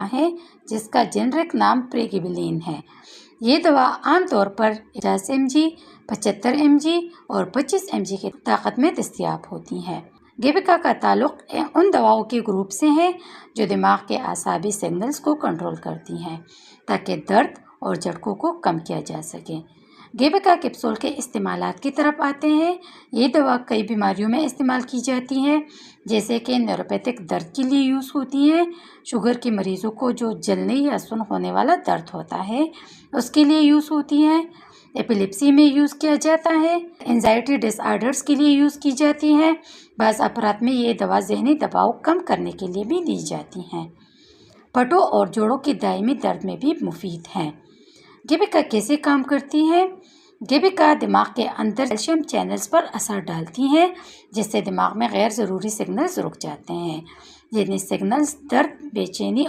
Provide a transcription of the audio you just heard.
है जिसका जेनरिक नाम प्रेगिबिलिन है। ये दवा आमतौर पर 50 mg, 75 mg और 25 mg की ताकत में दस्तयाब होती हैं। गेबिका का ताल्लुक उन दवाओं के ग्रुप से है जो दिमाग के आसाबी सिग्नल्स को कंट्रोल करती हैं ताकि दर्द और झटकों को कम किया जा सके। गेबिका कैप्सूल के इस्तेमालात की तरफ आते हैं। ये दवा कई बीमारियों में इस्तेमाल की जाती है, जैसे कि न्यूरोपैथिक दर्द के लिए यूज़ होती है, शुगर के मरीज़ों को जो जलने या सुन्न होने वाला दर्द होता है उसके लिए यूज़ होती है, एपिलेप्सी में यूज़ किया जाता है, एंजाइटी डिसऑर्डर्स के लिए यूज़ की जाती है। बाज़ अफराद में ये दवा ज़हनी दबाव कम करने के लिए भी दी जाती हैं। पटों और जोड़ों के दायमी दर्द में भी मुफीद हैं। गेबिका कैसे काम करती है? गेबिका दिमाग के अंदर कैल्शियम चैनल्स पर असर डालती हैं, जिससे दिमाग में गैर ज़रूरी सिग्नल्स रुक जाते हैं। ये सिग्नल्स दर्द, बेचैनी